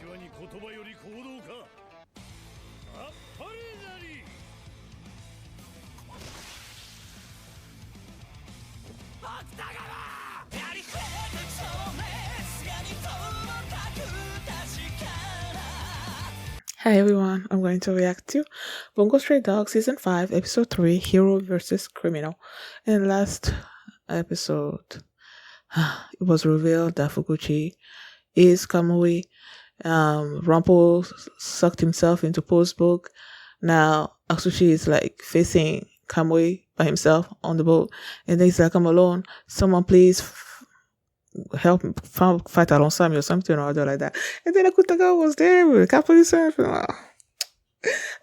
Hi everyone, I'm going to react to Bungo Stray Dog Season 5, Episode 3, Hero vs. Criminal. In the last episode, it was revealed that Fukuchi is Kamui. Rumple sucked himself into Poe's book. Now, Atsushi is like facing Kamui by himself on the boat. And then he's like, I'm alone. Someone please help me fight alongside me or something or other like that. And then Akutagawa was there with a couple of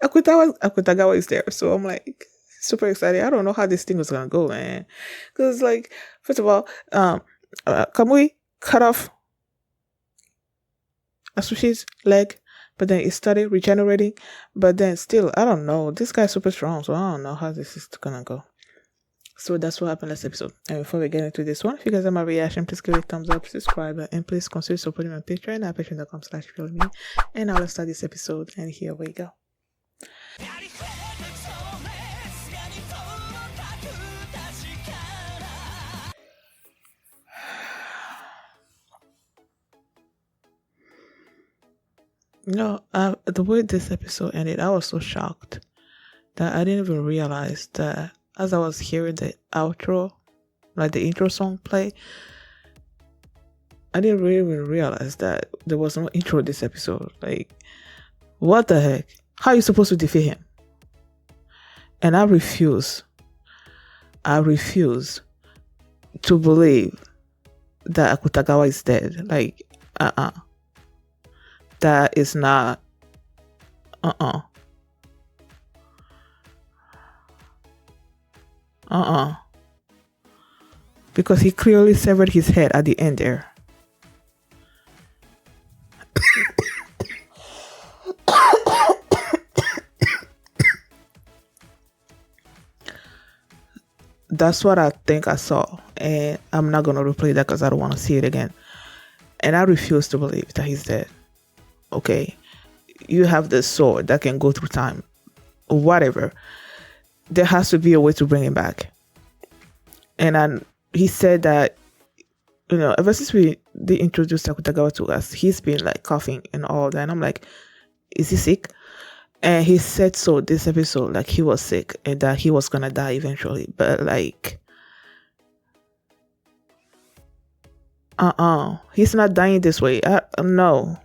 Akutagawa is there. So I'm like super excited. I don't know how this thing was gonna go, man. Because like, first of all, Kamui cut off Atsushi's leg, but then it started regenerating. But then still, I don't know. This guy's super strong, so I don't know how this is gonna go. So that's what happened last episode. And before we get into this one, if you guys have my reaction, please give it a thumbs up, subscribe, and please consider supporting my Patreon at patreon.com/feelme. And now let's start this episode, and here we go. The way this episode ended, I was so shocked that I didn't even realize that as I was hearing the outro, like the intro song play, I didn't really even realize that there was no intro this episode. Like, what the heck? How are you supposed to defeat him? And I refuse to believe that Akutagawa is dead. Like, that is not, because he clearly severed his head at the end there. That's what I think I saw, and I'm not gonna replay that because I don't want to see it again. And I refuse to believe that he's dead. Okay, you have this sword that can go through time, whatever. There has to be a way to bring him back. And he said that, ever since they introduced Akutagawa to us, he's been like coughing and all that. And I'm like, is he sick? And he said so this episode, like he was sick and that he was gonna die eventually. But like, he's not dying this way. No.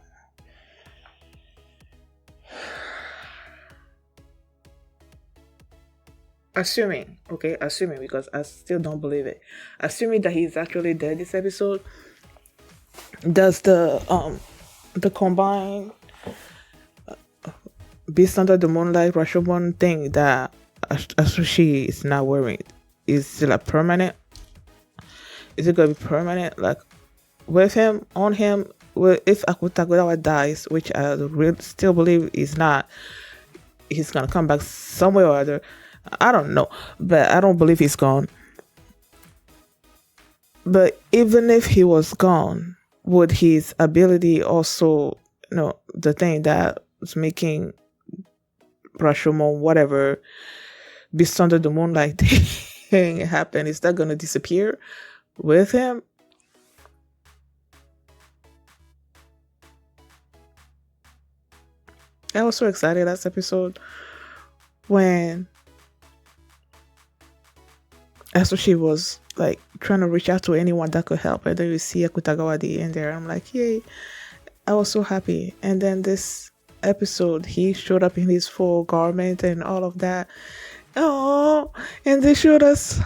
Assuming because I still don't believe it. Assuming that he's actually dead this episode, does the combined Beast Under the Moonlight Rashomon thing that Asushi is not wearing is still a permanent? Is it gonna be permanent? Like with him, on him? Well, if Akutagawa dies, which I really still believe is not, he's gonna come back somewhere or other. I don't know, but I don't believe he's gone. But even if he was gone, would his ability also, the thing that was making Rashomon, whatever, Beast Under the Moonlight thing happen, is that going to disappear with him? I was so excited last episode when she was like trying to reach out to anyone that could help. And then you see Akutagawa at the end there. I'm like, yay. I was so happy. And then this episode, he showed up in his full garment and all of that. Oh, and they showed us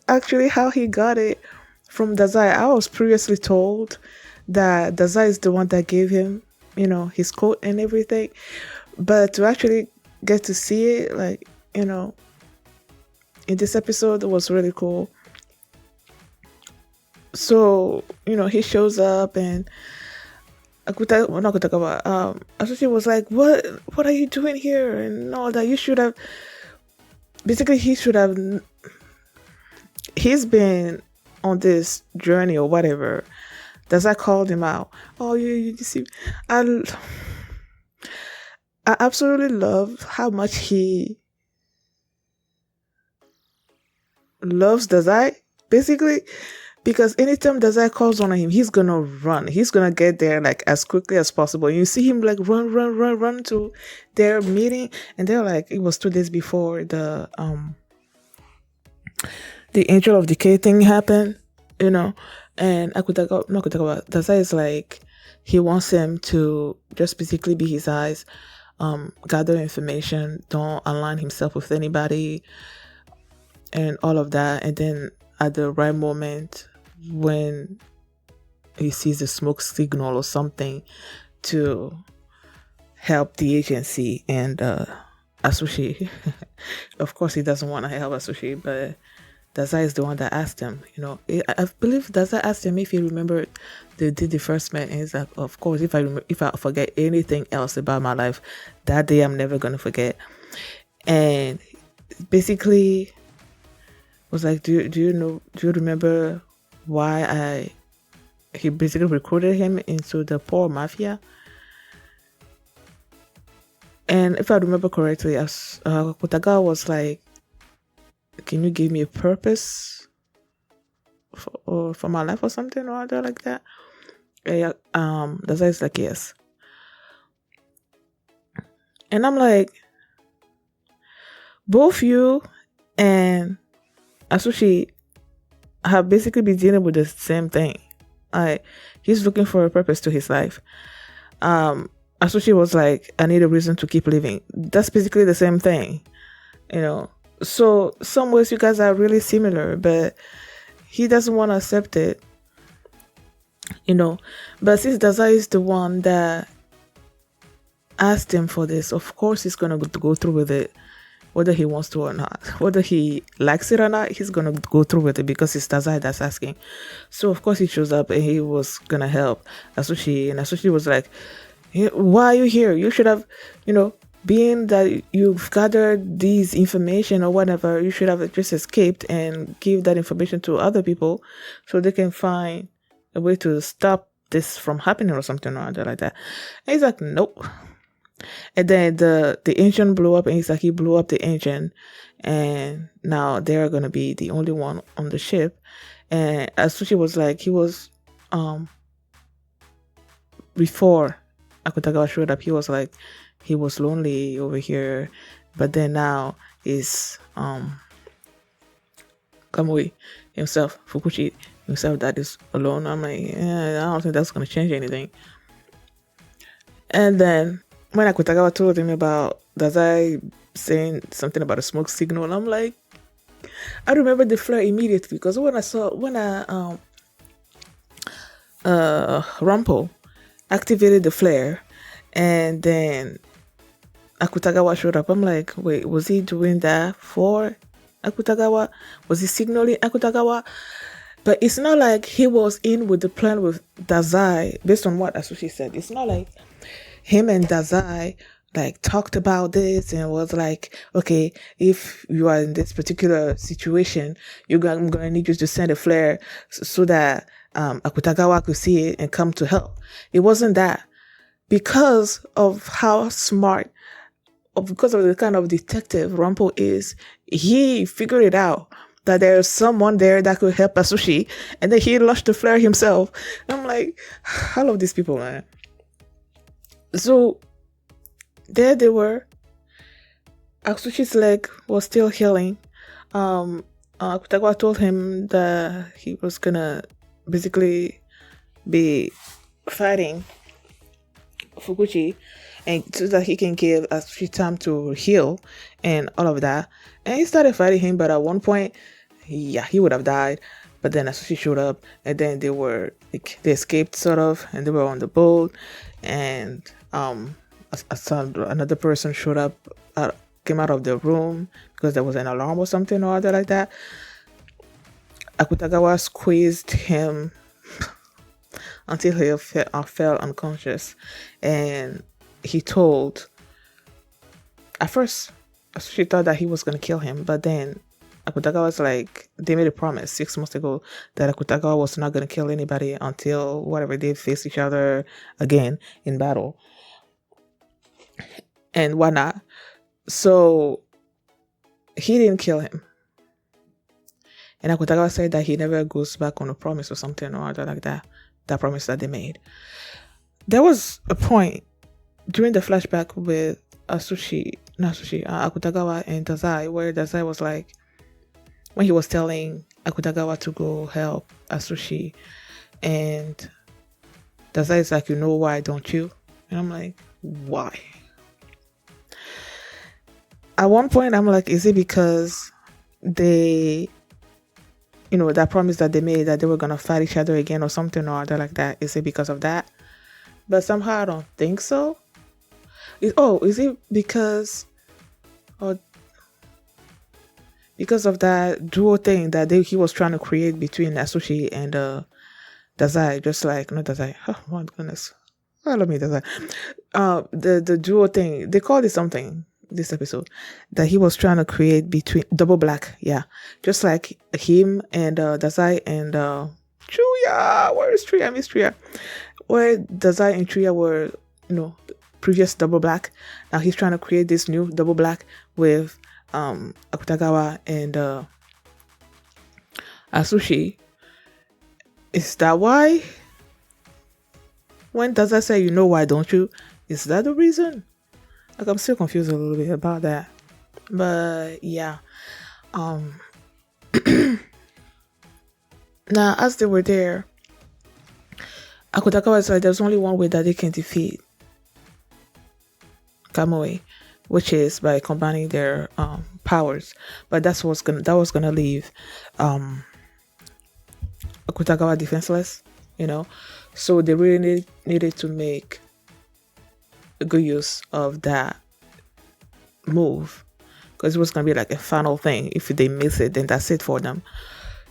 actually how he got it from Dazai. I was previously told that Dazai is the one that gave him, his coat and everything. But to actually get to see it, like, in this episode, it was really cool. So, he shows up and Asushi was like, what are you doing here? And all that. He's been on this journey or whatever Dazai called him out. Oh, you see, I, I absolutely love how much he loves Dazai, basically, because anytime Dazai calls on him, he's gonna run. He's gonna get there like as quickly as possible. You see him like run to their meeting, and they're like, it was 2 days before the Angel of Decay thing happened, you know, and Akutagawa, Dazai is like, he wants him to just basically be his eyes, gather information, don't align himself with anybody, and all of that. And then at the right moment, when he sees a smoke signal or something to help the agency and Asushi, of course he doesn't want to help Asushi, but Dazai is the one that asked him. I believe Dazai asked him if he remembered they did the first man, and he's like, "Of course. If I forget anything else about my life, that day I'm never gonna forget." And basically was like, "Do you remember why he basically recruited him into the poor mafia?" And if I remember correctly, as Kutagawa was like, "Can you give me a purpose for my life or something or other like that?" And Dazai is like, "Yes." And I'm like, both you and Asushi have basically been dealing with the same thing. He's looking for a purpose to his life. Asushi was like, "I need a reason to keep living." That's basically the same thing, you know. So some ways you guys are really similar, but he doesn't want to accept it, you know. But since Dazai is the one that asked him for this, of course he's gonna go through with it, whether he wants to or not. Whether he likes it or not, he's gonna go through with it because it's Dazai that's asking. So of course he shows up and he was gonna help Asushi, and Asushi was like, "Why are you here? You should have, being that you've gathered these information or whatever, you should have just escaped and give that information to other people so they can find a way to stop this from happening or something or other like that." And he's like, "Nope." And then the engine blew up, and he's like, he blew up the engine, and now they're gonna be the only one on the ship. And Asushi was like, he was before Akutagawa showed up, he was like, he was lonely over here, but then now is Kamui himself, Fukuchi himself, that is alone. I'm like, I don't think that's gonna change anything. And then when Akutagawa told him about Dazai saying something about a smoke signal, I'm like, I remember the flare immediately, because when Rumple activated the flare, and then Akutagawa showed up, I'm like, wait, was he doing that for Akutagawa? Was he signaling Akutagawa? But it's not like he was in with the plan with Dazai, based on what Asushi said. It's not like him and Dazai like talked about this and was like, okay, if you are in this particular situation, I'm gonna need you to send a flare so that Akutagawa could see it and come to help. It wasn't that. Because of how smart, because of the kind of detective Rumple is, he figured it out that there's someone there that could help Asushi, and then he launched the flare himself. And I'm like, I love these people, man. So there they were. Atsushi's leg was still healing. Kutagawa told him that he was gonna basically be fighting Fukuchi, and so that he can give Atsushi time to heal and all of that. And he started fighting him, but at one point, he would have died. But then Atsushi showed up, and then they escaped sort of, and they were on the boat, and another person showed up, came out of the room because there was an alarm or something or other like that. Akutagawa squeezed him until he fell unconscious, and he told, at first she thought that he was going to kill him, but then Akutagawa was like, they made a promise 6 months ago that Akutagawa was not going to kill anybody until whatever they face each other again in battle and whatnot. So he didn't kill him. And Akutagawa said that he never goes back on a promise or something or other like that. That promise that they made. There was a point during the flashback with Akutagawa and Dazai, where Dazai was like, when he was telling Akutagawa to go help Asushi, and Dazai is like, you know why, don't you? And I'm like, why? At one point, I'm like, is it because they, that promise that they made that they were going to fight each other again or something or other like that? Is it because of that? But somehow I don't think so. Is it because of that duo thing that he was trying to create between Asushi and Dazai? Just like, not Dazai. Oh my goodness. I love me Dazai. The duo thing, they called it something this episode that he was trying to create between double black. Yeah. Just like him and Dazai and Chuya. Where is Chuya? I miss Chuya. Where Dazai and Chuya were, previous double black. Now he's trying to create this new double black with Akutagawa and Asushi. Is that why? When Dazai say, you know why, don't you? Is that the reason? Like, I'm still confused a little bit about that. But yeah. Now, as they were there, Akutagawa was like, there's only one way that they can defeat Kamui, which is by combining their powers. But that was gonna leave Akutagawa defenseless, So they really needed to make a good use of that move, because it was gonna be like a final thing. If they miss it, then that's it for them.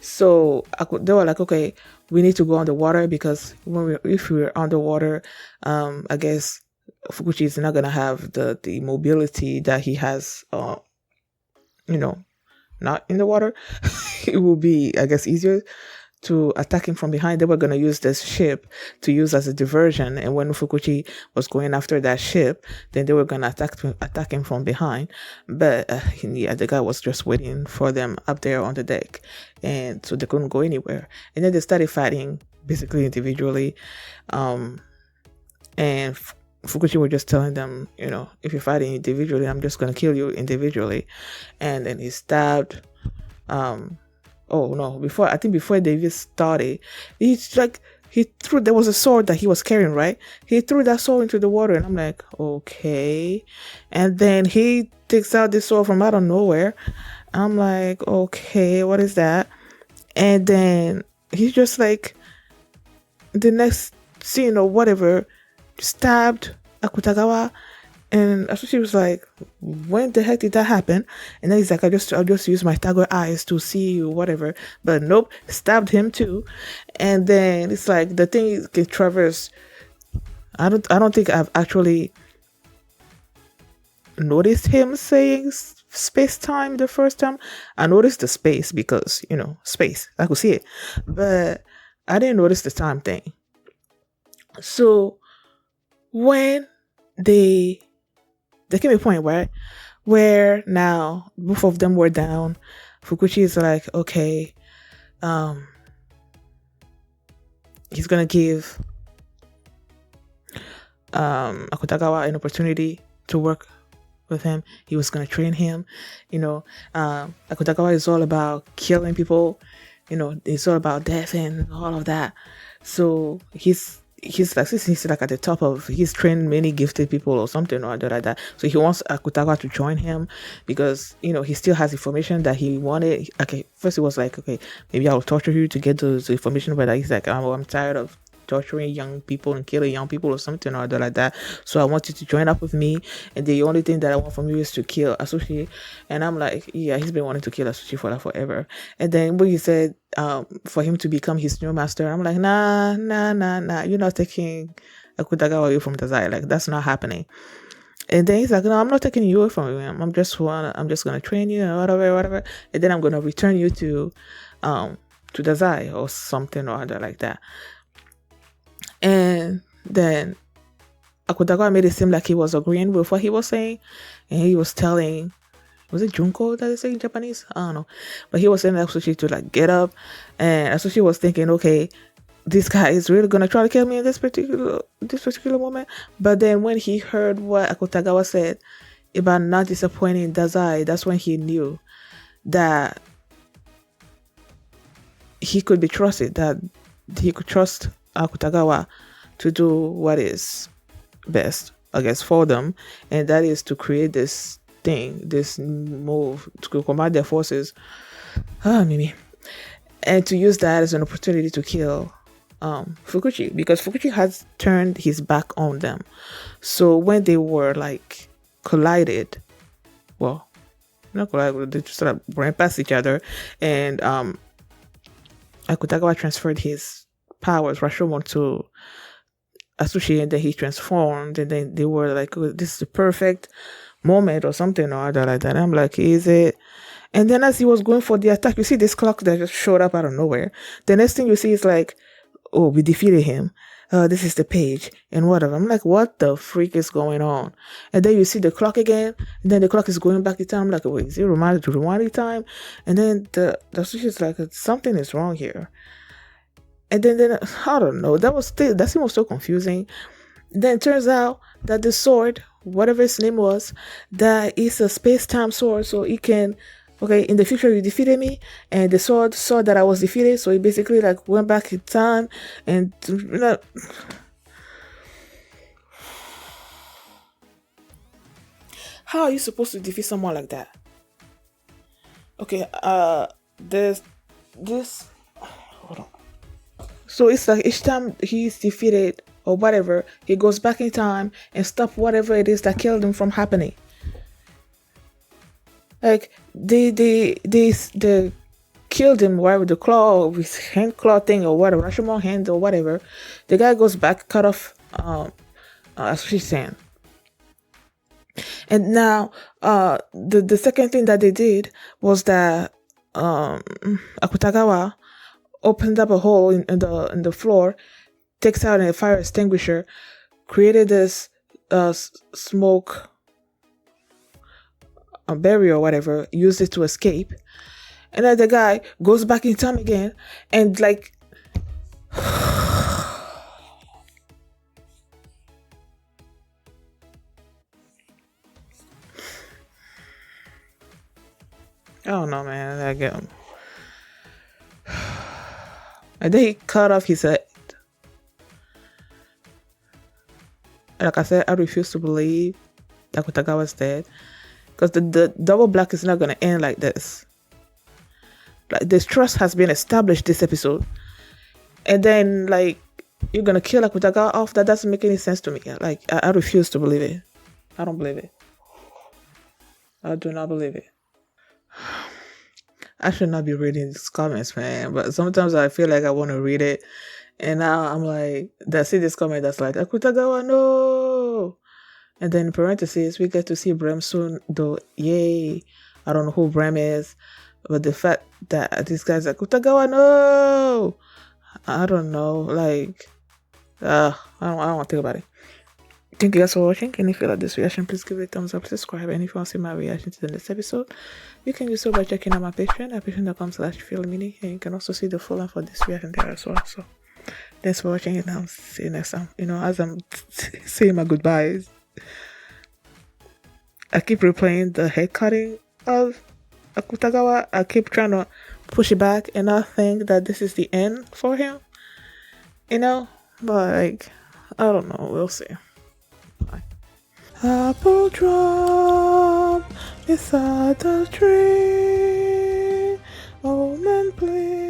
So they were like, okay, we need to go underwater, because if we're underwater, I guess Fukuchi is not gonna have the mobility that he has, not in the water. It will be, I guess, easier to attack him from behind. They were gonna use this ship to use as a diversion, and when Fukuchi was going after that ship, then they were gonna attack him from behind. But the guy was just waiting for them up there on the deck, and so they couldn't go anywhere. And then they started fighting basically individually, and Fukuchi were just telling them, if you're fighting individually, I'm just gonna kill you individually. And then he stabbed. Before they even started, there was a sword that he was carrying, right? He threw that sword into the water, and I'm like, okay. And then he takes out this sword from out of nowhere. I'm like, okay, what is that? And then he's just like, the next scene or whatever, stabbed Akutagawa. And Asushi was like, when the heck did that happen? And then he's like, I'll just use my tiger eyes to see you, whatever. But nope, stabbed him too. And then it's like the thing can traverse. I don't think I've actually noticed him saying space time the first time. I noticed the space because, space. I could see it. But I didn't notice the time thing. So when there came a point where now both of them were down. Fukuchi is like, okay, he's gonna give Akutagawa an opportunity to work with him. He was gonna train him. Akutagawa is all about killing people. It's all about death and all of that. So he's like at the top of, he's trained many gifted people or something or other like that. So he wants Akutagawa to join him because, he still has information that he wanted. Okay, first he was like, okay, maybe I'll torture you to get those information, but he's like, I'm tired of torturing young people and killing young people or something or other like that. So I want you to join up with me, and the only thing that I want from you is to kill Asushi. And I'm like, yeah, he's been wanting to kill Asushi for forever. And then when he said for him to become his new master, I'm like, nah, you're not taking Akutagawa away from Dazai. Like, that's not happening. And then he's like, no, I'm not taking you away from you. I'm just gonna train you and whatever. And then I'm gonna return you to Dazai or something or other like that. And then Akutagawa made it seem like he was agreeing with what he was saying, and he was telling, was it Junko that they say in Japanese? I don't know, but he was saying to Asushi to like get up, and Asushi was thinking, okay, this guy is really gonna try to kill me in this particular moment. But then when he heard what Akutagawa said about not disappointing Dazai, that's when he knew that he could be trusted, that he could trust Akutagawa to do what is best, I guess, for them, and that is to create this thing, this move to combine their forces, Mimi, and to use that as an opportunity to kill Fukuchi, because Fukuchi has turned his back on them. So when they were like collided, well, not collided, they just sort of ran past each other, and Akutagawa transferred his powers, Rashomon, to Asushi, and then he transformed, and then they were like, oh, this is the perfect moment or something or other like that. And I'm like, is it? And then as he was going for the attack, you see this clock that just showed up out of nowhere. The next thing you see is like, oh, we defeated him. This is the page and whatever. I'm like, what the freak is going on? And then you see the clock again, and then the clock is going back in time. I'm like, wait, is it rewinding time? And then the Sushi's like, something is wrong here. And then I don't know. That scene was so confusing. Then it turns out that the sword, whatever its name was, that is a space-time sword, so it can. Okay, in the future you defeated me, and the sword saw that I was defeated, so it basically like went back in time, and how are you supposed to defeat someone like that? Okay, there's this. Hold on. So it's like each time he's defeated or whatever, he goes back in time and stop whatever it is that killed him from happening. Like they killed him with the claw, with hand claw thing or whatever, Rashomon hand or whatever. The guy goes back, cut off as she's saying. And now the second thing that they did was that Akutagawa opened up a hole in the floor, takes out a fire extinguisher, created this smoke barrier or whatever, used it to escape, and then the guy goes back in time again and like I don't know, man. I get him. And then he cut off his head. Like I said, I refuse to believe that Akutagawa's dead. Because the double black is not going to end like this. Like, this trust has been established this episode. And then, like, you're going to kill Akutagawa off? That doesn't make any sense to me. Like, I refuse to believe it. I don't believe it. I do not believe it. I should not be reading these comments, man. But sometimes I feel like I want to read it. And now I'm like, I see this comment that's like, Akutagawa, no! And then in parentheses, we get to see Brem soon, though. Yay. I don't know who Brem is. But the fact that this guy's like, Akutagawa, no! I don't know. Like, I don't want to think about it. Thank you guys for watching. And if you like this reaction, please give it a thumbs up, subscribe. And if you want to see my reaction to the next episode, you can do so by checking out my Patreon at patreon.com/feelmini. And you can also see the full length for this reaction there as well. So, thanks for watching, and I'll see you next time. As I'm saying my goodbyes, I keep replaying the head cutting of Akutagawa. I keep trying to push it back and not think that this is the end for him. But like, I don't know. We'll see. Bye. Apple drop beside the tree. Oh man, please.